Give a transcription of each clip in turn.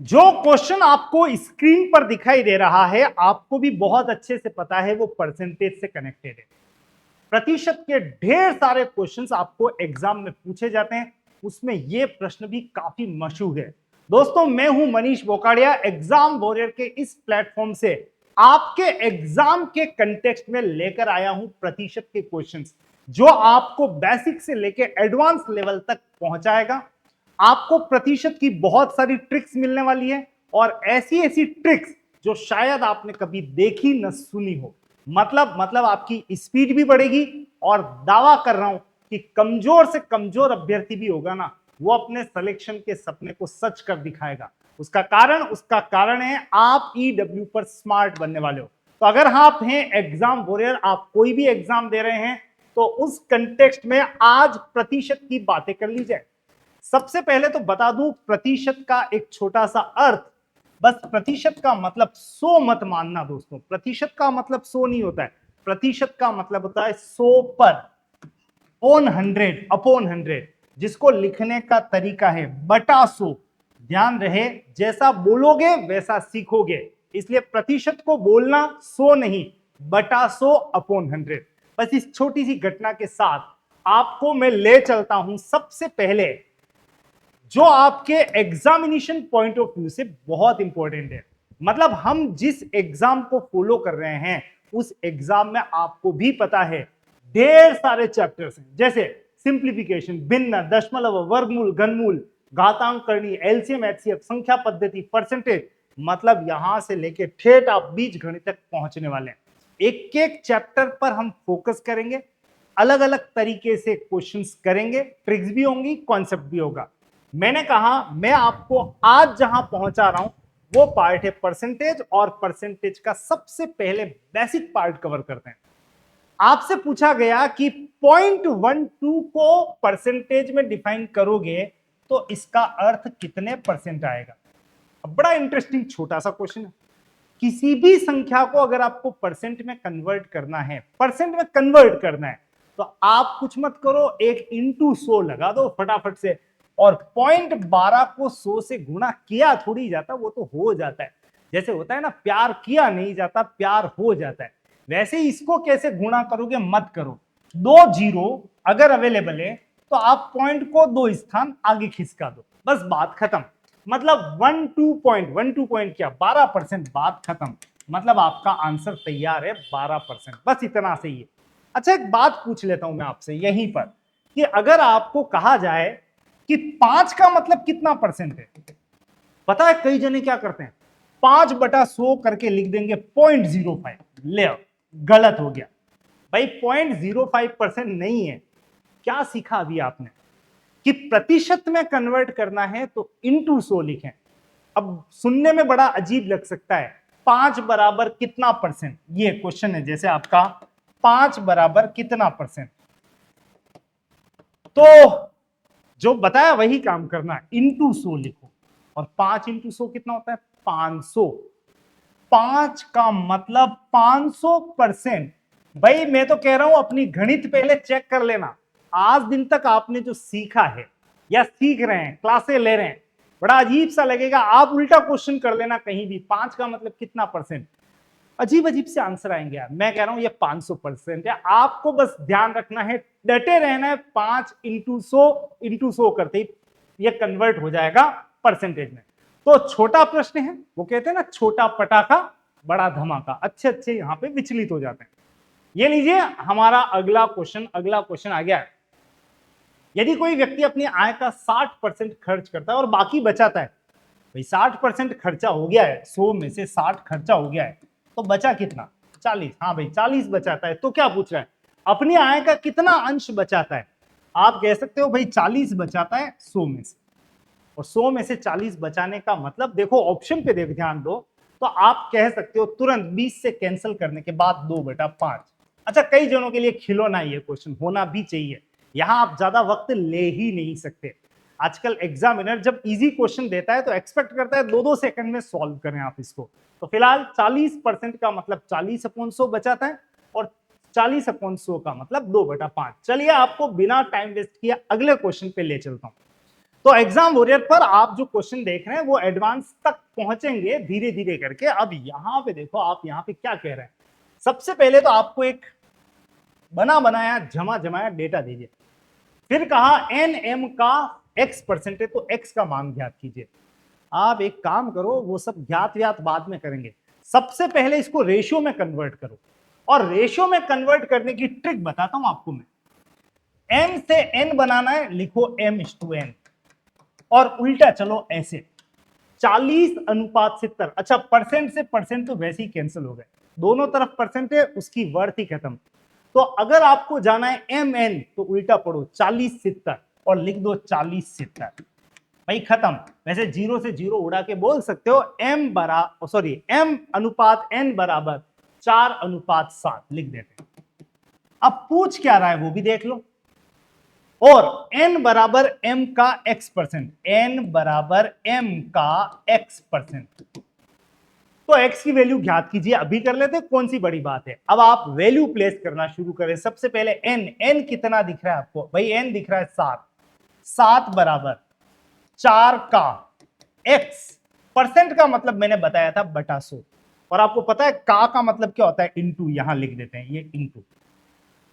जो क्वेश्चन आपको स्क्रीन पर दिखाई दे रहा है आपको भी बहुत अच्छे से पता है वो परसेंटेज से कनेक्टेड है। प्रतिशत के ढेर सारे क्वेश्चंस आपको एग्जाम में पूछे जाते हैं, उसमें ये प्रश्न भी काफी मशहूर है। दोस्तों मैं हूं मनीष बोकाड़िया, एग्जाम वॉरियर के इस प्लेटफॉर्म से आपके एग्जाम के कंटेक्स्ट में लेकर आया हूं प्रतिशत के क्वेश्चंस जो आपको बेसिक से लेकर एडवांस लेवल तक पहुंचाएगा। आपको प्रतिशत की बहुत सारी ट्रिक्स मिलने वाली है और ऐसी ऐसी ट्रिक्स जो शायद आपने कभी देखी न सुनी हो। मतलब आपकी स्पीड भी बढ़ेगी और दावा कर रहा हूं कि कमजोर से कमजोर अभ्यर्थी भी होगा ना, वो अपने सिलेक्शन के सपने को सच कर दिखाएगा। उसका कारण है आप ईडब्ल्यू पर स्मार्ट बनने वाले हो। तो अगर आप हैं एग्जाम वॉरियर, आप कोई भी एग्जाम दे रहे हैं, तो उस कंटेक्स्ट में आज प्रतिशत की बातें कर ली जाए। सबसे पहले तो बता दूं प्रतिशत का एक छोटा सा अर्थ। बस प्रतिशत का मतलब 100 मत मानना दोस्तों, प्रतिशत का मतलब 100 नहीं होता है। प्रतिशत का मतलब होता है 100 पर, ऑन 100, अपॉन 100, जिसको लिखने का तरीका है बटा 100। ध्यान रहे, जैसा बोलोगे वैसा सीखोगे, इसलिए प्रतिशत को बोलना 100 नहीं, बटा 100 अपॉन 100। बस इस छोटी सी घटना के साथ आपको मैं ले चलता हूं सबसे पहले जो आपके एग्जामिनेशन पॉइंट ऑफ व्यू से बहुत इंपॉर्टेंट है। मतलब हम जिस एग्जाम को फॉलो कर रहे हैं उस एग्जाम में आपको भी पता है ढेर सारे चैप्टर्स हैं, जैसे सिंप्लीफिकेशन, भिन्न, दशमलव, वर्गमूल, घनमूल, घातांक करनी, एलसीएम, एचसीएफ, संख्या पद्धति, परसेंटेज। मतलब यहां से लेके ठेठ आप बीज गणित तक पहुंचने वाले हैं। एक एक चैप्टर पर हम फोकस करेंगे, अलग अलग तरीके से क्वेश्चंस करेंगे, ट्रिक्स भी होंगी, कॉन्सेप्ट भी होगा। मैंने कहा मैं आपको आज जहां पहुंचा रहा हूं वो पार्ट है परसेंटेज, और परसेंटेज का सबसे पहले बेसिक पार्ट कवर करते हैं। आपसे पूछा गया कि 0.12 को परसेंटेज में डिफाइन करोगे तो इसका अर्थ कितने परसेंट आएगा। अब बड़ा इंटरेस्टिंग छोटा सा क्वेश्चन है। किसी भी संख्या को अगर आपको परसेंट में कन्वर्ट करना है, परसेंट में कन्वर्ट करना है, तो आप कुछ मत करो, एक इंटू 100 लगा दो फटाफट से, और 0.12 को 100 से गुणा किया थोड़ी जाता, वो तो हो जाता है। जैसे होता है ना, प्यार किया नहीं जाता, प्यार हो जाता है। वैसे ही इसको कैसे गुणा करोगे मत करो। 2 जीरो अगर अवेलेबल है तो आप पॉइंट को 2 स्थान आगे खिसका दो, बस बात खत्म। मतलब 12 पॉइंट क्या, 12%, बात खत्म। मतलब आपका आंसर तैयार है 12%, बस इतना सही है। अच्छा एक बात पूछ लेता हूं मैं आपसे यहीं पर, कि अगर आपको कहा जाए कि 5 का मतलब कितना परसेंट है, पता है कई जने क्या करते हैं, 5/100 करके लिख देंगे 0.05। ले गलत हो गया भाई, 0.05% नहीं है। क्या सीखा अभी आपने कि प्रतिशत में कन्वर्ट करना है तो इंटू 100 लिखें। अब सुनने में बड़ा अजीब लग सकता है, 5 बराबर कितना परसेंट, ये क्वेश्चन है जैसे आपका 5 बराबर कितना परसेंट, तो जो बताया वही काम करना, इंटू 100 लिखो। और 5 इंटू 100 कितना होता है, 500। 5 का मतलब 500%। भाई मैं तो कह रहा हूं अपनी गणित पहले चेक कर लेना। आज दिन तक आपने जो सीखा है या सीख रहे हैं, क्लासे ले रहे हैं, बड़ा अजीब सा लगेगा, आप उल्टा क्वेश्चन कर लेना कहीं भी, 5 का मतलब कितना परसेंट, अजीब अजीब से आंसर आएंगे यार। मैं कह रहा हूं ये 500% है, आपको बस ध्यान रखना है, डटे रहना है। 5 इंटू 100 करते ही ये कन्वर्ट हो जाएगा परसेंटेज में। तो छोटा प्रश्न है, वो कहते हैं ना छोटा पटाखा बड़ा धमाका, अच्छे अच्छे यहां पे विचलित हो जाते हैं। ये लीजिए हमारा अगला क्वेश्चन आ गया है। यदि कोई व्यक्ति अपनी आय का 60% खर्च करता है और बाकी बचाता है, भाई 60% खर्चा हो गया है, 100 में से 60 खर्चा हो गया है, तो बचा कितना, 40। हाँ भाई 40 बचाता है, तो क्या पूछ रहा है, अपनी आय का कितना अंश बचाता है। आप कह सकते हो भाई 40 बचाता है 100 में से, और 100 में से 40 बचाने का मतलब, देखो ऑप्शन पे देख ध्यान दो, तो आप कह सकते हो तुरंत 20 से कैंसिल करने के बाद 2/5। अच्छा कई जनों के लिए खिलौना ये क्वेश्चन होना भी चाहिए, यहां आप ज्यादा वक्त ले ही नहीं सकते। आजकल एग्जामिनर जब इजी क्वेश्चन देता है तो एक्सपेक्ट करता है 2-2 सेकंड में सॉल्व करें आप इसको। तो फिलहाल 40% का मतलब 40/100 बचाता है, और 40/100 का मतलब 2/5। चलिए आपको बिना टाइम वेस्ट किए अगले क्वेश्चन पे ले चलता हूं। तो एग्जाम वॉरियर पर आप जो क्वेश्चन देख रहे हैं वो एडवांस तक पहुंचेंगे धीरे धीरे करके। अब यहां पे देखो, आप यहां पे क्या कह रहे हैं। सबसे पहले तो आपको एक बना बनाया जमा जमाया डेटा दीजिए, फिर कहा एन एम का एक्स परसेंट है तो एक्स का मान ज्ञात कीजिए। आप एक काम करो, वो सब ज्ञात व्यात बाद में करेंगे, सबसे पहले इसको रेशियो में कन्वर्ट करो। और रेशियो में कन्वर्ट करने की ट्रिक बताता हूं आपको मैं। एम से एन बनाना है, लिखो एम इज टू एन, और उल्टा चलो ऐसे 40:70। अच्छा, परसेंट से परसेंट तो वैसे ही कैंसिल हो गए, दोनों तरफ परसेंट है, उसकी वर्थ ही खत्म। तो अगर आपको जाना है एम एन तो उल्टा पढ़ो 40:70 और लिख दो 40:70, भाई खत्म। वैसे 0 से 0 उड़ा के बोल सकते हो एम अनुपात एन बराबर 4:7 लिख देते हैं। अब पूछ क्या रहा है वो भी देख लो। और n बराबर m का x परसेंट, n बराबर m का x परसेंट, तो x की वैल्यू ज्ञात कीजिए। अभी कर लेते, कौन सी बड़ी बात है। अब आप वैल्यू प्लेस करना शुरू करें। सबसे पहले n कितना दिख रहा है आपको, भाई n दिख रहा है 7, 7 बराबर 4 का x परसेंट का मतलब मैंने बताया था बटा 100, और आपको पता है का मतलब क्या होता है, इंटू, यहां लिख देते हैं ये इंटू।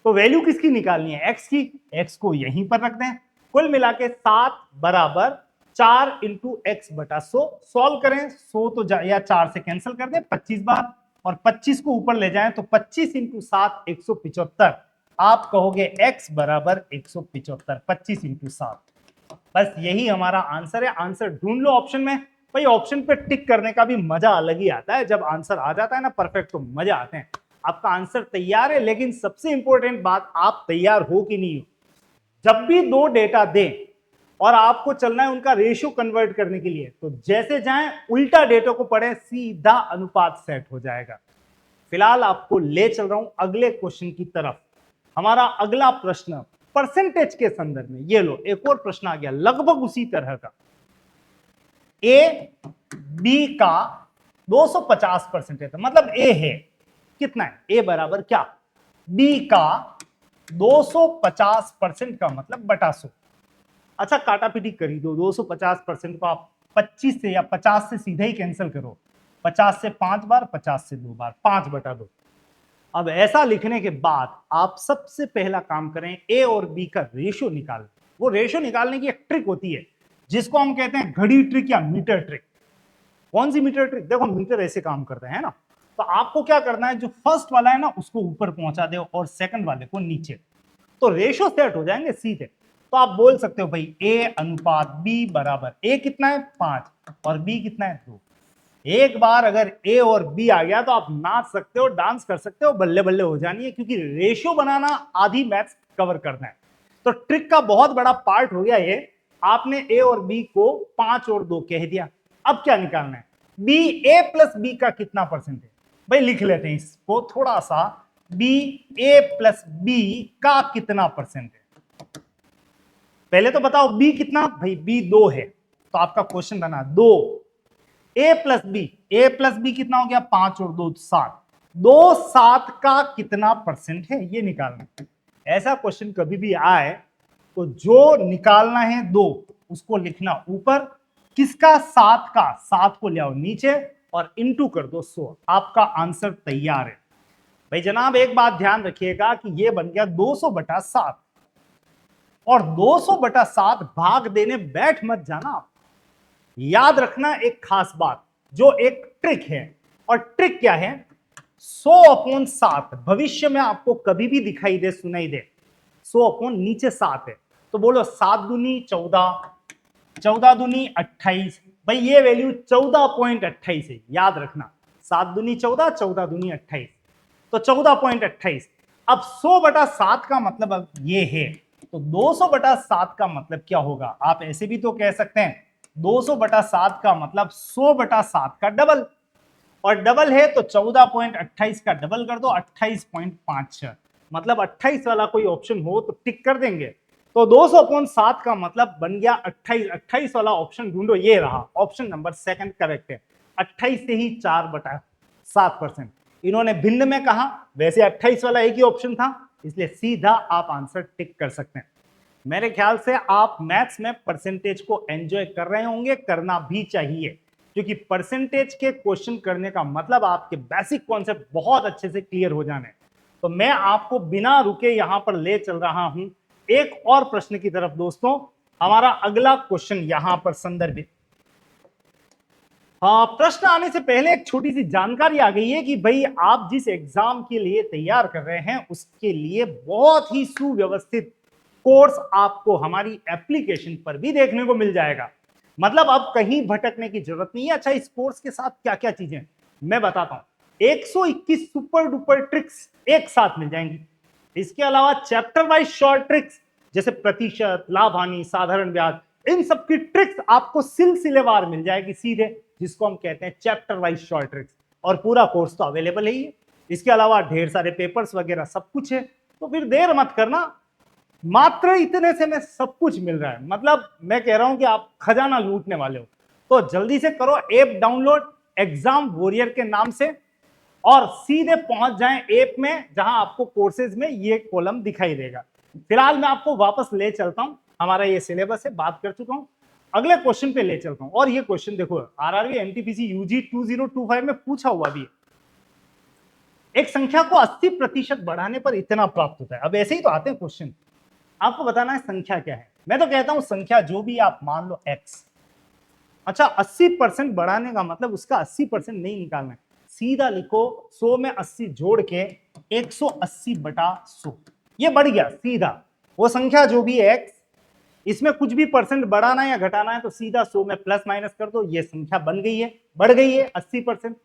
तो वैल्यू किसकी निकालनी है, x की, x को यहीं पर रख दें। कुल मिला के 7 बराबर 4 इंटू एक्स बटा 100। सॉल्व करें, 100 तो या 4 से कैंसिल कर दें 25 बार, और 25 को ऊपर ले जाएं तो 25 इंटू 7 175। आप कहोगे x बराबर 175, 25 इंटू 7। बस यही हमारा आंसर है। आंसर ढूंढ लो ऑप्शन में। भाई ऑप्शन पे टिक करने का भी मजा अलग ही आता है, जब आंसर आ जाता है ना परफेक्ट तो मजा आते हैं। आपका आंसर तैयार है, लेकिन सबसे इंपॉर्टेंट बात, आप तैयार हो कि नहीं हो। जब भी दो डेटा दें और आपको चलना है उनका रेशियो कन्वर्ट करने के लिए, तो जैसे जाएं उल्टा डेटा को पढ़ें, सीधा अनुपात सेट हो जाएगा। फिलहाल आपको ले चल रहा हूं अगले क्वेश्चन की तरफ। हमारा अगला प्रश्न परसेंटेज के संदर्भ में, ये लो एक और प्रश्न आ गया लगभग उसी तरह का। ए बी का 250% है, तो मतलब ए है कितना है, ए बराबर क्या, बी का 250% का मतलब बटा 100। अच्छा, काटा पीटी करी दो, 250% को आप 25 से या 50 से सीधा ही कैंसिल करो। 50 से 5 बार, 50 से 2 बार, 5 बटा 2। अब ऐसा लिखने के बाद आप सबसे पहला काम करें, ए और बी का रेशियो निकाल। वो रेशियो निकालने की एक ट्रिक होती है जिसको हम कहते हैं घड़ी ट्रिक या मीटर ट्रिक। कौन सी मीटर ट्रिक, देखो मीटर ऐसे काम करते हैं ना, तो आपको क्या करना है, जो फर्स्ट वाला है ना उसको ऊपर पहुंचा दो और सेकंड वाले को नीचे, तो रेशियो सेट हो जाएंगे सीधे। तो आप बोल सकते हो भाई ए अनुपात बी बराबर, ए कितना है 5 और बी कितना है 2। एक बार अगर ए और बी आ गया तो आप नाच सकते हो, डांस कर सकते हो, बल्ले बल्ले हो जानी है, क्योंकि रेशियो बनाना आधी मैथ्स कवर करना है। तो ट्रिक का बहुत बड़ा पार्ट हो गया ये। आपने ए और बी को 5 और 2 कह दिया। अब क्या निकालना है, बी, ए प्लस बी का कितना परसेंट है, भाई लिख लेते हैं इसको थोड़ा सा, बी ए प्लस बी का कितना परसेंट है। पहले तो बताओ बी कितना, भाई बी 2 है, तो आपका क्वेश्चन बना 2, ए प्लस बी कितना हो गया, 5 और 2 7, 2 7 का कितना परसेंट है ये निकालना। ऐसा क्वेश्चन कभी भी आए तो जो निकालना है 2 उसको लिखना ऊपर, किसका 7 का, 7 को ले आओ नीचे और इंटू कर दो 100। आपका आंसर तैयार है। भाई जनाब एक बात ध्यान रखिएगा कि ये बन गया 200/7, और 200/7 भाग देने बैठ मत जाना। याद रखना एक खास बात, जो एक ट्रिक है, और ट्रिक क्या है, 100/7 भविष्य में आपको कभी भी दिखाई दे सुनाई दे, 100 नीचे 7 है, तो बोलो 7 दूनी 14, 14 दूनी 28, भाई ये वैल्यू 14.28 है, याद रखना 7 दूनी 14, 14 दूनी 28, तो 14.28। अब 100/7 का मतलब अब ये है, तो 200/7 का मतलब क्या होगा, आप ऐसे भी तो कह सकते हैं 200/7 का मतलब 100/7 का डबल, और डबल है तो 14.28 का डबल कर दो 28.56, मतलब 28 वाला कोई ऑप्शन हो तो टिक कर देंगे। तो 200/7 का मतलब बन गया 28, 28 वाला ऑप्शन ढूंढो, ये रहा ऑप्शन नंबर सेकंड करेक्ट है। 28 से ही 4/7%। इन्होंने भिन्न में कहा, वैसे 28 वाला एक ही ऑप्शन था, इसलिए सीधा आप आंसर टिक कर सकते हैं। मेरे ख्याल से आप मैथ्स में परसेंटेज को एंजॉय कर रहे होंगे, करना भी चाहिए, क्योंकि परसेंटेज के क्वेश्चन करने का मतलब आपके बेसिक कॉन्सेप्ट बहुत अच्छे से क्लियर हो जाने। तो मैं आपको बिना रुके यहां पर ले चल रहा हूं एक और प्रश्न की तरफ। दोस्तों, हमारा अगला क्वेश्चन यहां पर संदर्भित। हाँ, प्रश्न आने से पहले एक छोटी सी जानकारी आ गई है कि भाई आप जिस एग्जाम के लिए तैयार कर रहे हैं उसके लिए बहुत ही सुव्यवस्थित कोर्स आपको हमारी एप्लीकेशन पर भी देखने को मिल जाएगा। मतलब अब कहीं भटकने की जरूरत नहीं है। अच्छा, इस कोर्स के साथ क्या क्या चीजें मैं बताता हूं। 121 सुपर डुपर ट्रिक्स एक साथ मिल जाएंगी। इसके अलावा चैप्टर वाइज शॉर्ट ट्रिक्स जैसे प्रतिशत, लाभ हानि, साधारण ब्याज, इन सब की ट्रिक्स आपको सिलसिलेवार मिल जाएगी सीधे, जिसको हम कहते हैं चैप्टर वाइज शॉर्ट ट्रिक्स। और पूरा कोर्स तो अवेलेबल है ही है। इसके अलावा ढेर सारे पेपर्स वगैरह सब कुछ है। तो फिर देर मत करना, मात्र इतने से में सब कुछ मिल रहा है। मतलब मैं कह रहा हूं कि आप खजाना लूटने वाले हो। तो जल्दी से करो ऐप डाउनलोड एग्जाम वॉरियर के नाम से और सीधे पहुंच जाएं ऐप में, जहां आपको कोर्सेज में ये कॉलम दिखाई देगा। फिलहाल मैं आपको वापस ले चलता हूं, हमारा ये सिलेबस है, बात कर चुका हूं। अगले क्वेश्चन पे ले चलता हूं। और ये क्वेश्चन देखो, आरआरबी एनटीपीसी यूजी 2025 में पूछा हुआ भी है। एक संख्या को 80% बढ़ाने पर इतना प्राप्त होता है। अब ऐसे ही तो आते हैं क्वेश्चन, आपको बताना है संख्या क्या है। मैं तो कहता हूं संख्या जो भी आप मान लो x। अच्छा, 80% बढ़ाने का मतलब उसका 80% नहीं निकालना है, सीधा लिखो 100 में 80 जोड़ के 180/100, ये बढ़ गया सीधा। वो संख्या जो भी है x, इसमें कुछ भी परसेंट बढ़ाना है या घटाना है तो सीधा 100 में प्लस माइनस कर दो, ये संख्या बन गई है, बढ़ गई है 80%।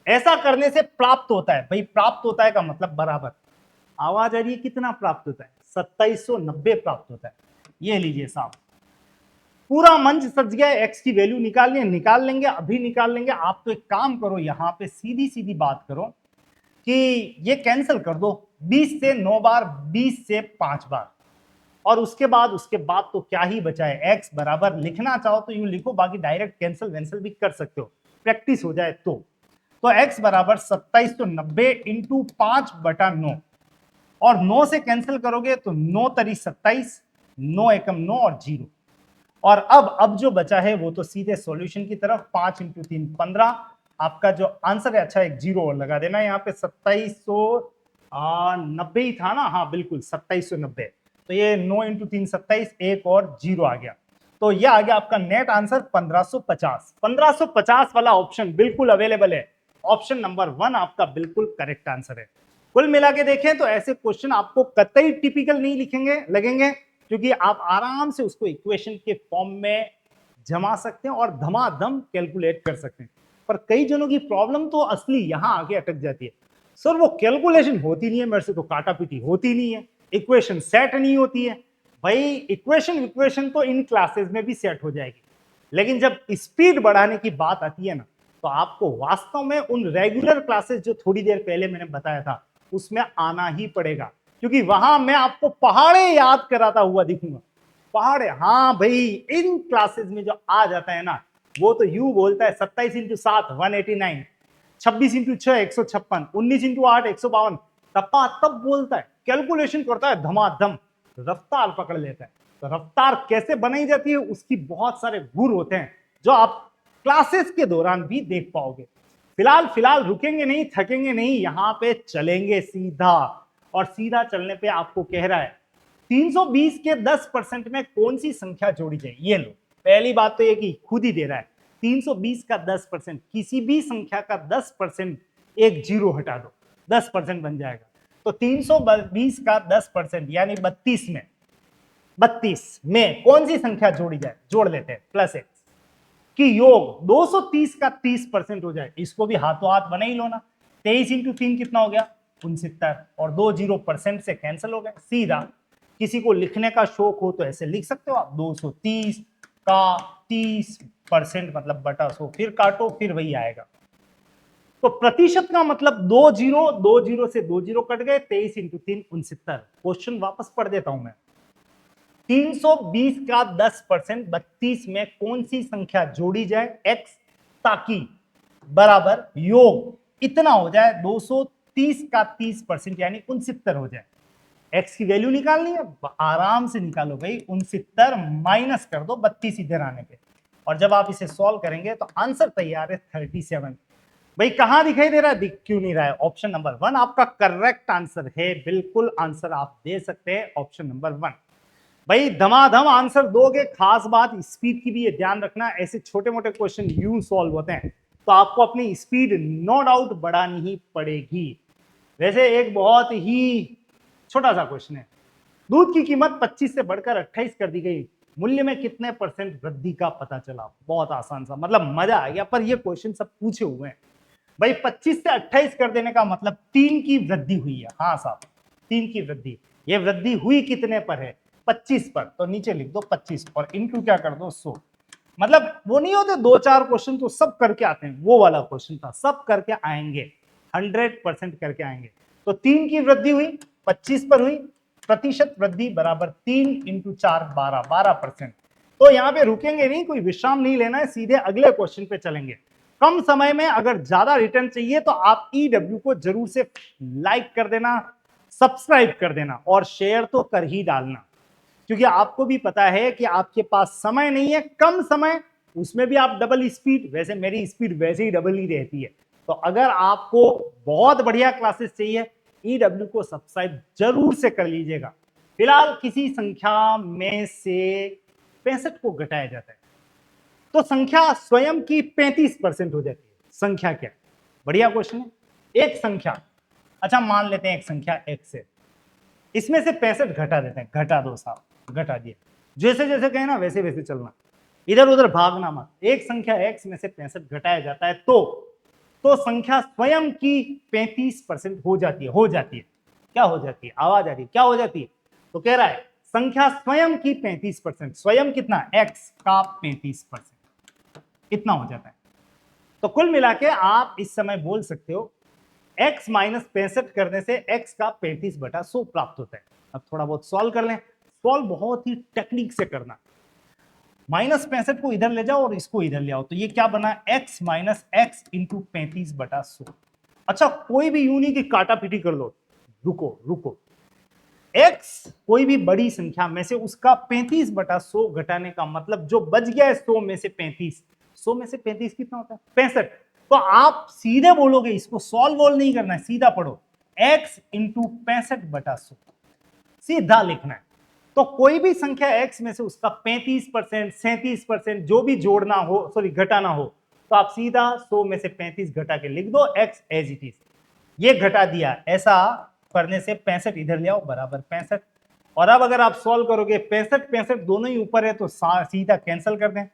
ऐसा करने से प्राप्त होता है, भाई प्राप्त होता है का मतलब बराबर। आवाज आ रही है, कितना प्राप्त होता है? 2790 प्राप्त होता है। ये लीजिए साहब, पूरा मंच सज गया। एक्स की वैल्यू निकाल लेंगे, अभी निकाल लेंगे। आप तो एक काम करो, यहां पे सीधी सीधी बात करो कि ये कैंसिल कर दो, 20 से 9 बार, 20 से 5 बार, और उसके बाद तो क्या ही बचा है। एक्स बराबर लिखना चाहो तो यूं लिखो, बाकी डायरेक्ट कैंसिल वैंसिल भी कर सकते हो, प्रैक्टिस हो जाए तो। एक्स बराबर 2790 इंटू 5/9, और 9 से कैंसिल करोगे तो 9 तरी 27, 9 एकम 9 और 0। और अब जो बचा है वो तो सीधे सॉल्यूशन की तरफ, 5 इंटू 3 15। आपका जो आंसर है, अच्छा एक जीरो और लगा देना यहाँ पे, 2790 ही था ना? हाँ बिल्कुल 2790। तो ये 9 इंटू 3 27, एक और जीरो आ गया। तो ये आ गया आपका नेट आंसर 1550। 1550 वाला ऑप्शन बिल्कुल अवेलेबल है। ऑप्शन नंबर 1 आपका बिल्कुल करेक्ट आंसर है। कुल मिला के देखें तो ऐसे क्वेश्चन आपको कतई टिपिकल नहीं लिखेंगे लगेंगे, क्योंकि आप आराम से उसको इक्वेशन के फॉर्म में जमा सकते हैं और धमाधम कैलकुलेट कर सकते हैं। पर कई जनों की प्रॉब्लम तो असली यहां आके अटक जाती है, सर वो कैलकुलेशन होती नहीं है, मेरे से तो काटा पीटी होती नहीं है, इक्वेशन सेट नहीं होती है। भाई इक्वेशन तो इन क्लासेस में भी सेट हो जाएगी, लेकिन जब स्पीड बढ़ाने की बात आती है ना, तो आपको वास्तव में उन रेगुलर क्लासेस जो थोड़ी देर पहले मैंने बताया था उसमें आना ही पड़ेगा, क्योंकि वहां मैं आपको पहाड़े याद कराता हुआ दिखूंगा। पहाड़े, हाँ भाई, इन क्लासेस में जो आ जाता है ना, वो तो यू बोलता है 27 इंटू 7 189, 26 इंटू 6 156, 19 इंटू 8 152, तब बोलता है, कैलकुलेशन करता है धमाधम, रफ्तार पकड़ लेता है। तो रफ्तार कैसे बनाई जाती है उसकी बहुत सारे गुर होते हैं जो आप क्लासेस के दौरान भी देख पाओगे। फिलहाल रुकेंगे नहीं, थकेंगे नहीं, यहां पे चलेंगे सीधा। और सीधा चलने पे आपको कह रहा है 320 के 10% में कौन सी संख्या जोड़ी जाए। ये लो, पहली बात तो ये कि खुद ही दे रहा है 320 का 10%, किसी भी संख्या का 10%, एक जीरो हटा दो 10% बन जाएगा। तो 320 का 10% यानी 32 में कौन सी संख्या जोड़ी जाए, जोड़ लेते हैं प्लस एक्स की योग 230 का 30% हो जाए। इसको भी हाथों हाथ बना ही लो ना, 23 इंटू 3 कितना हो गया 69, और 2 0% से कैंसिल हो गए सीधा। किसी को लिखने का शौक हो तो ऐसे लिख सकते हो आप, 230 का 30% मतलब बटा 100, फिर काटो फिर वही आएगा। तो प्रतिशत का मतलब 2 जीरो से 2 जीरो कट गए, 23 इंटू 3 69। क्वेश्चन वापस पढ़ देता हूं मैं, 320 का 10% 32 में कौन सी संख्या जोड़ी जाए x, ताकि बराबर योग इतना हो जाए 230 का 30% यानी 69 हो जाए। एक्स की वैल्यू निकालनी है, आराम से निकालो भाई। 69 माइनस कर दो 32 इधर आने पे, और जब आप इसे सॉल्व करेंगे तो आंसर तैयार है 37। भाई कहां दिखाई दे रहा है, दिख क्यों नहीं रहा है? ऑप्शन नंबर 1 आपका करेक्ट आंसर है, बिल्कुल आंसर आप दे सकते हैं ऑप्शन नंबर 1। भाई धमाधम आंसर दोगे, खास बात स्पीड की भी ये ध्यान रखना, ऐसे छोटे मोटे क्वेश्चन यूं सॉल्व होते हैं तो आपको अपनी स्पीड नो डाउट बढ़ानी ही पड़ेगी। वैसे एक बहुत ही छोटा सा क्वेश्चन है, दूध की कीमत 25 से बढ़कर 28 कर दी गई, मूल्य में कितने परसेंट वृद्धि का पता चला? बहुत आसान सा, मतलब मजा आ गया, पर ये क्वेश्चन सब पूछे हुए हैं। भाई 25 से 28 कर देने का मतलब 3 की वृद्धि हुई है। हाँ साहब, 3 की वृद्धि। ये वृद्धि हुई कितने पर है? 25 पर, तो नीचे लिख दो 25 और इनटू क्या कर दो 100। मतलब वो नहीं होते 2-4 क्वेश्चन तो सब करके आते हैं, वो वाला क्वेश्चन था, सब करके आएंगे, 100% करके आएंगे। तो 3 की वृद्धि हुई, 25 पर हुई, प्रतिशत वृद्धि बराबर 3 इंटू 4 12%। तो यहाँ पे रुकेंगे नहीं, कोई विश्राम नहीं लेना है, सीधे अगले क्वेश्चन पे चलेंगे। कम समय में अगर ज्यादा रिटर्न चाहिए तो आप ईडब्ल्यू को जरूर से लाइक कर देना, सब्सक्राइब कर देना और शेयर तो कर ही डालना, क्योंकि आपको भी पता है कि आपके पास समय नहीं है, कम समय, उसमें भी आप डबल स्पीड, वैसे मेरी स्पीड वैसे ही डबल ही रहती है। तो अगर आपको बहुत बढ़िया क्लासेस चाहिए, ईडब्ल्यू को सब्सक्राइब जरूर से कर लीजिएगा। फिलहाल किसी संख्या में से 65 को घटाया जाता है तो संख्या स्वयं की 35% हो जाती है। संख्या क्या है? बढ़िया क्वेश्चन है। एक संख्या, अच्छा मान लेते हैं एक संख्या x है, इसमें से 65 घटा देते हैं, घटा दो साहब, घटा दिए, जैसे जैसे कहे ना वैसे वैसे चलना, इधर उधर भागना मत। एक संख्या x में से 65 घटाया जाता है तो संख्या स्वयं की 35% हो जाती है। क्या हो जाती है? आवाज आ रही है, क्या हो जाती है? तो कह रहा है संख्या स्वयं की 35%, स्वयं कितना? x का 35%, कितना हो जाता है? तो कुल मिला के आप इस समय बोल सकते हो x माइनस 65 करने से x का 35/100 प्राप्त होता है। अब थोड़ा बहुत सॉल्व कर लें, सॉल्व बहुत ही टेक्निक से करना। माइनस 65 को इधर ले जाओ और इसको इधर ले आओ, तो ये क्या बना? x minus x into 35/100। अच्छा कोई भी यूं नहीं कि काटा पीटी कर लो, रुको, x कोई भी बड़ी संख्या में से उसका 35/100 घटाने का मतलब जो बच गया है 100 में से 35, 100 में से 35 कितना होता है? 65। तो आप सीधे बोलोगे, इसको सॉल्व वॉल्व नहीं करना है, सीधा पढ़ो, x इंटू 65/100 सीधा लिखना है। तो कोई भी संख्या x में से उसका 35%, 37% जो भी जोड़ना हो, सॉरी घटाना हो, तो आप सीधा 100 में से 35 घटा के लिख दो x एज इट इज। ये घटा दिया, ऐसा करने से 65 इधर ले आओ बराबर 65। और अब अगर आप सॉल्व करोगे 65 दोनों ही ऊपर है तो सीधा कैंसिल कर दें,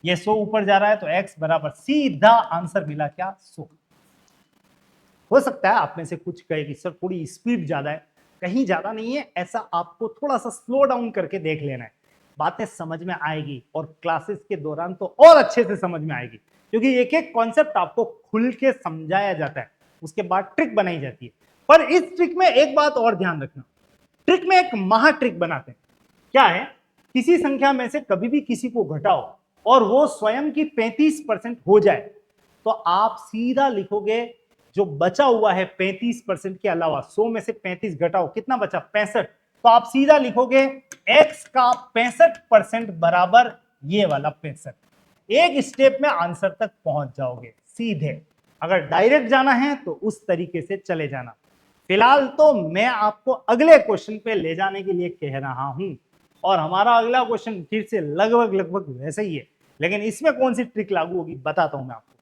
ये 100 ऊपर जा रहा है तो x बराबर सीधा आंसर मिला क्या? 100। हो सकता है आप में से कुछ कहे कि सर थोड़ी स्पीड ज्यादा है, कहीं ज्यादा नहीं है, ऐसा आपको थोड़ा सा स्लो डाउन करके देख लेना है, बातें समझ में आएगी और क्लासेस के दौरान तो और अच्छे से समझ में आएगी, क्योंकि एक एक कॉन्सेप्ट आपको खुल के समझाया जाता है, उसके बाद ट्रिक बनाई जाती है। पर इस ट्रिक में एक बात और ध्यान रखना, ट्रिक में एक महा ट्रिक बनाते हैं। क्या है? किसी संख्या में से कभी भी किसी को घटाओ और वो स्वयं की 35% हो जाए तो आप सीधा लिखोगे जो बचा हुआ है 35% के अलावा, 100 में से 35 घटाओ, कितना बचा? 65। तो आप सीधा लिखोगे x का 65% बराबर ये वाला 65। एक स्टेप में आंसर तक पहुंच जाओगे सीधे। अगर डायरेक्ट जाना है तो उस तरीके से चले जाना। फिलहाल तो मैं आपको अगले क्वेश्चन पे ले जाने के लिए कह रहा हूं, और हमारा अगला क्वेश्चन फिर से लगभग वैसे ही है, लेकिन इसमें कौन सी ट्रिक लागू होगी बताता हूं मैं आपको।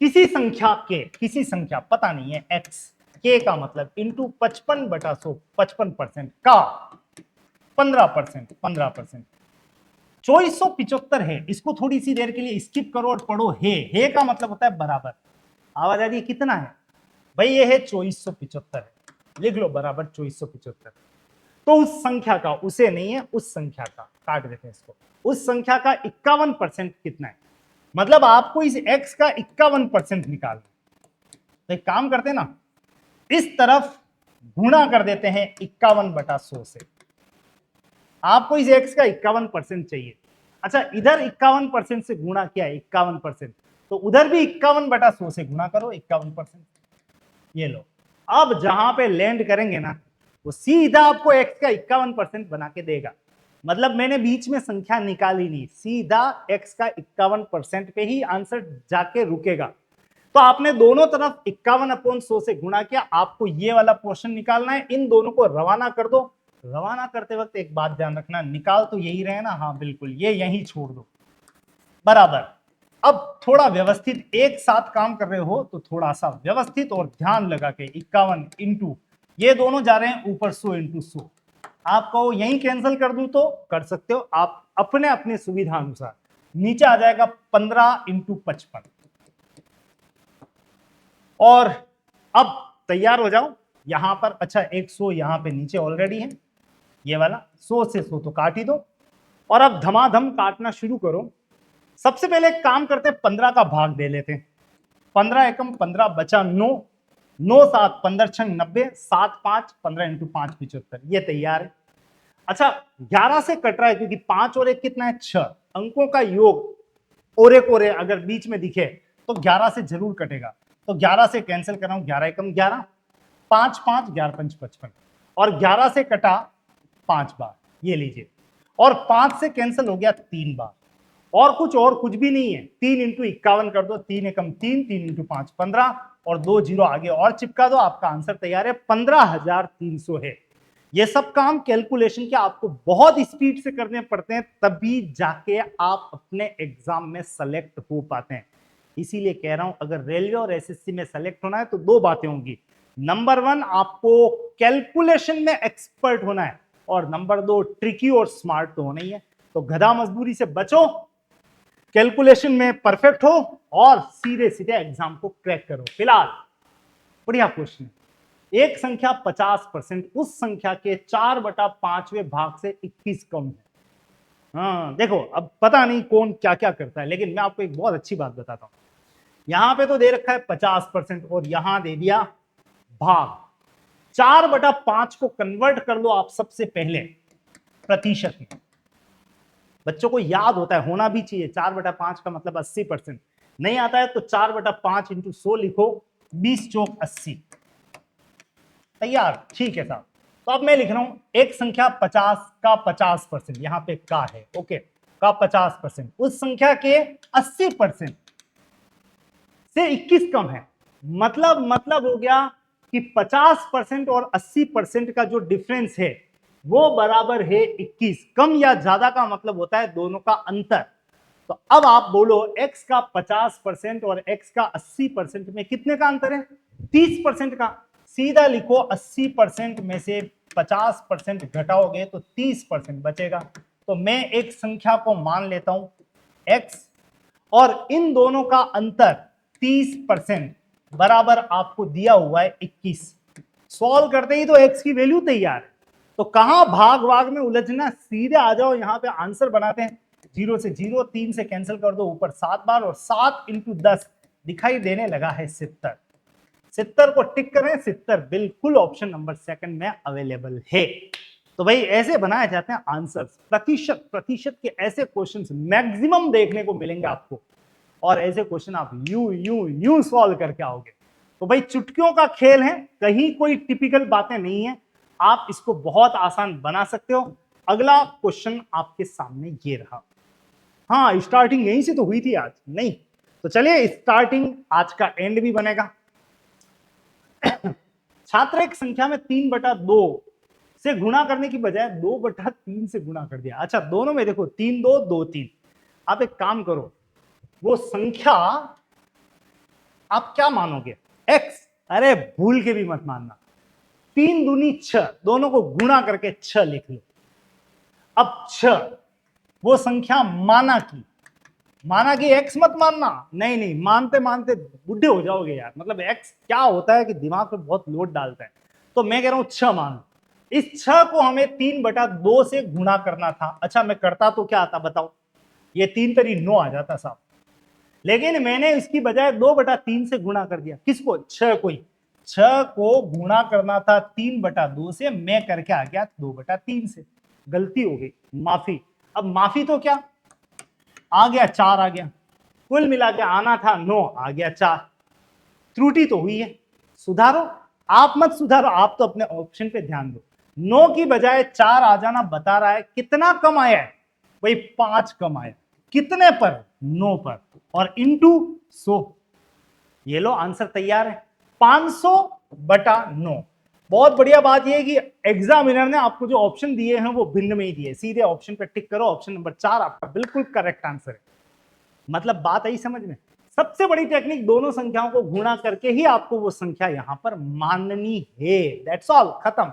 किसी संख्या पता नहीं है x, k का मतलब इंटू 55/100, 55% का 15%, 15%, 2475 है। इसको थोड़ी सी देर के लिए स्किप करो और पढ़ो, हे का मतलब होता है बराबर। आवाज आ रही है? कितना है भाई? ये है 2475 है, लिख लो बराबर 2475। तो उस संख्या का, उसे नहीं है, उस संख्या का, काट देते हैं इसको, उस संख्या का 51% कितना है? मतलब आपको इस x का 51% निकालना। तो एक काम करते हैं ना, इस तरफ गुणा कर देते हैं 51/100 से। आपको इस x का 51% चाहिए। अच्छा इधर 51% से गुणा किया, 51%, तो उधर भी 51/100 से गुणा करो 51%। ये लो, अब जहां पे लैंड करेंगे ना वो सीधा आपको x का 51% बना के देगा। मतलब मैंने बीच में संख्या निकाली नहीं, सीधा x का 51% पे ही आंसर जाके रुकेगा। तो आपने दोनों तरफ 51/100 से गुणा किया, आपको ये वाला पोर्शन निकालना है। इन दोनों को रवाना कर दो। रवाना करते वक्त एक बात ध्यान रखना, निकाल तो यही रहे ना, हाँ बिल्कुल, ये यहीं छोड़ दो, बराबर। अब थोड़ा व्यवस्थित एक साथ काम कर रहे हो तो थोड़ा सा व्यवस्थित और ध्यान लगा के 51 इंटू ये दोनों जा रहे हैं ऊपर 100 इंटू 100। आप कहो यही कैंसिल कर दूं तो कर सकते हो, आप अपने अपने सुविधा अनुसार। नीचे आ जाएगा 15 इंटू 55। और अब तैयार हो जाओ यहां पर। अच्छा 100 यहां पे नीचे ऑलरेडी है, ये वाला 100 से 100 तो काट ही दो। और अब धमाधम काटना शुरू करो। सबसे पहले एक काम करते हैं, 15 का भाग दे लेते हैं। 15 एकम 15 बचा 9, 9 7 15 6 90, 7 5 15 इंटू 5 75। ये तैयार है। अच्छा 11 से कट रहा है क्योंकि 5 और 1 कितना है 6, अंकों का योग ओरे कोरे अगर बीच में दिखे तो 11 से जरूर कटेगा। तो 11 से कैंसिल कर रहा हूं, 11 एकम 11, 5 5 11 5 55 और 11 से कटा 5 बार, ये लीजिए। और 5 से कैंसिल हो गया 3 बार। और कुछ भी नहीं है, 3 इंटू 51 कर दो, 3 एकम 3, 3 इंटू 5 15 और 2 जीरो आगे और चिपका दो, आपका आंसर तैयार है, 15,300 है। ये सब काम कैलकुलेशन के आपको बहुत स्पीड से करने पड़ते हैं, तभी जाके आप अपने एग्जाम में सेलेक्ट हो पाते हैं। इसीलिए कह रहा हूं अगर रेलवे और एसएससी में सेलेक्ट होना है तो दो बातें होंगी। नंबर 1 आपको कैलकुलेशन में एक्सपर्ट होना है, और नंबर 2 ट्रिकी और स्मार्ट तो होना ही है। तो गधा मजदूरी से बचो, कैलकुलेशन में परफेक्ट हो और सीधे सीधे एग्जाम को क्रैक करो। फिलहाल बढ़िया क्वेश्चन, एक संख्या 50% उस संख्या के 4/5वें भाग से 21 कम है। हाँ देखो, अब पता नहीं कौन क्या क्या करता है, लेकिन मैं आपको एक बहुत अच्छी बात बताता हूं। यहां पे तो दे रखा है 50% और यहां दे दिया भाग। 4/5 को कन्वर्ट कर लो आप सबसे पहले प्रतिशत में। बच्चों को याद होता है, होना भी चाहिए, 4/5 का मतलब 80%। नहीं आता है तो 4/5 इंटू 100 लिखो, 20 चौक 80। तैयार, ठीक है साहब। तो अब मैं लिख रहा हूं एक संख्या 50 का 50%, यहां पे का है, ओके, का 50% उस संख्या के 80% से 21 कम है। मतलब हो गया कि 50% और 80% का जो डिफरेंस है वो बराबर है 21। कम या ज्यादा का मतलब होता है दोनों का अंतर। तो अब आप बोलो x का 50% और x का 80% में कितने का अंतर है? 30% का। सीधा लिखो 80% में से 50% घटाओगे तो 30% बचेगा। तो मैं एक संख्या को मान लेता हूं x और इन दोनों का अंतर 30% बराबर आपको दिया हुआ है 21। सॉल्व करते ही तो x की वैल्यू तैयार है। तो कहां भाग भाग में उलझना, सीधे आ जाओ यहां पे आंसर बनाते हैं। 0 से 0, 3 से कैंसिल कर दो ऊपर 7 बार और 7 इंटू 10 दिखाई देने लगा है 70। 70 को टिक करें, 70 बिल्कुल ऑप्शन नंबर 2 में अवेलेबल है। तो भाई ऐसे बनाए जाते हैं आंसर्स। प्रतिशत के ऐसे क्वेश्चंस मैक्सिमम देखने को मिलेंगे आपको, और ऐसे क्वेश्चन आप यूं सॉल्व करके आओगे। तो भाई चुटकियों का खेल है, कहीं कोई टिपिकल बातें नहीं है, आप इसको बहुत आसान बना सकते हो। अगला क्वेश्चन आपके सामने ये रहा। हाँ स्टार्टिंग यहीं से तो हुई थी आज, नहीं तो चलिए स्टार्टिंग आज का एंड भी बनेगा। छात्र एक संख्या में 3/2 से गुणा करने की बजाय 2/3 से गुणा कर दिया। अच्छा दोनों में देखो 3 2 2 3। आप एक काम करो, वो संख्या आप क्या मानोगे x, अरे भूल के भी मत मानना, 3 दूनी 6, दोनों को गुणा करके 6 लिख लो। अब 6 वो संख्या माना की x मत मानना, नहीं मानते मानते बुढ़े हो जाओगे यार। मतलब x क्या होता है कि दिमाग पे बहुत लोड डालता है। तो मैं कह रहा हूं 6 मान लो। इस 6 को हमें 3/2 से गुणा करना था। अच्छा मैं करता तो क्या आता बताओ, ये 3 तरी 9 आ जाता साहब, लेकिन मैंने इसकी बजाय 2/3 से गुणा कर दिया। किसको? 6 को ही। 6 को गुणा करना था 3/2 से, मैं करके आ गया 2/3 से। गलती हो गई, माफी। अब माफी तो क्या आ गया, 4 आ गया, कुल मिला के आना था 9, आ गया 4। त्रुटि तो हुई है, सुधारो। आप मत सुधारो, आप तो अपने ऑप्शन पे ध्यान दो। 9 की बजाय 4 आ जाना बता रहा है कितना कम आया है, वही 5 कम आया। कितने पर? 9 पर, और इंटू 100। ये लो आंसर तैयार है, 500/9। बहुत बढ़िया बात यह है कि एग्जामिनर ने आपको जो ऑप्शन दिए हैं वो भिन्न में ही दिए, सीधे ऑप्शन पर टिक करो, ऑप्शन नंबर 4 आपका बिल्कुल करेक्ट आंसर है। मतलब बात आई समझ में। सबसे बड़ी टेक्निक, दोनों संख्याओं को गुणा करके ही आपको वो संख्या यहां पर माननी है, दैट्स ऑल, खत्म।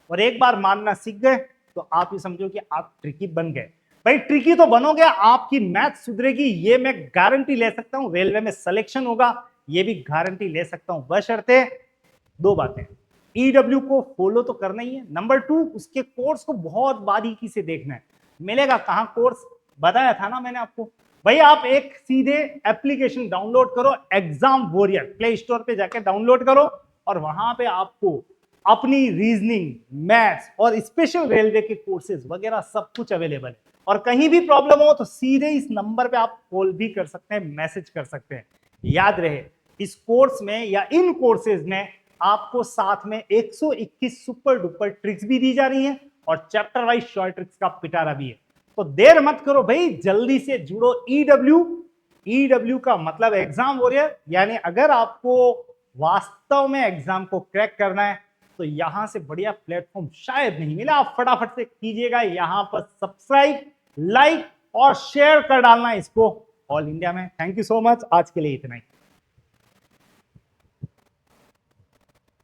और एक बार मानना सीख गए तो आप ये समझो कि आप ट्रिकी बन गए। भाई ट्रिकी तो बनोगे, आपकी मैथ सुधरेगी, ये मैं गारंटी ले सकता हूं। रेलवे में सिलेक्शन होगा, ये भी गारंटी ले सकता हूं, बशर्ते दो बातें, ईडब्ल्यू को फॉलो तो करना ही है, नंबर 2 उसके कोर्स को बहुत बारीकी से देखना है। मिलेगा कहां कोर्स? बताया था ना मैंने आपको। भाई आप एक सीधे एप्लीकेशन डाउनलोड करो, एग्जाम वॉरियर, प्ले स्टोर पे जाके डाउनलोड करो, और वहां पे आपको अपनी रीजनिंग, मैथ्स और स्पेशल रेलवे के कोर्सेज वगैरह सब कुछ अवेलेबल है। और कहीं भी प्रॉब्लम हो तो सीधे इस नंबर पे आप कॉल भी कर सकते हैं, मैसेज कर सकते हैं। याद रहे, इस कोर्स में या इन कोर्सेज में आपको साथ में 121 सुपर डुपर ट्रिक्स भी दी जा रही हैं, और चैप्टर वाइज शॉर्ट ट्रिक्स का पिटारा भी है। तो देर मत करो भाई, जल्दी से जुड़ो ईडब्ल्यू। ईडब्ल्यू का मतलब एग्जाम वॉरियर, यानी अगर आपको वास्तव में एग्जाम को क्रैक करना है तो यहां से बढ़िया प्लेटफॉर्म शायद नहीं मिला। आप फटाफट से कीजिएगा यहां पर सब्सक्राइब, लाइक और शेयर कर डालना इसको ऑल इंडिया में। थैंक यू सो मच, आज के लिए इतना ही।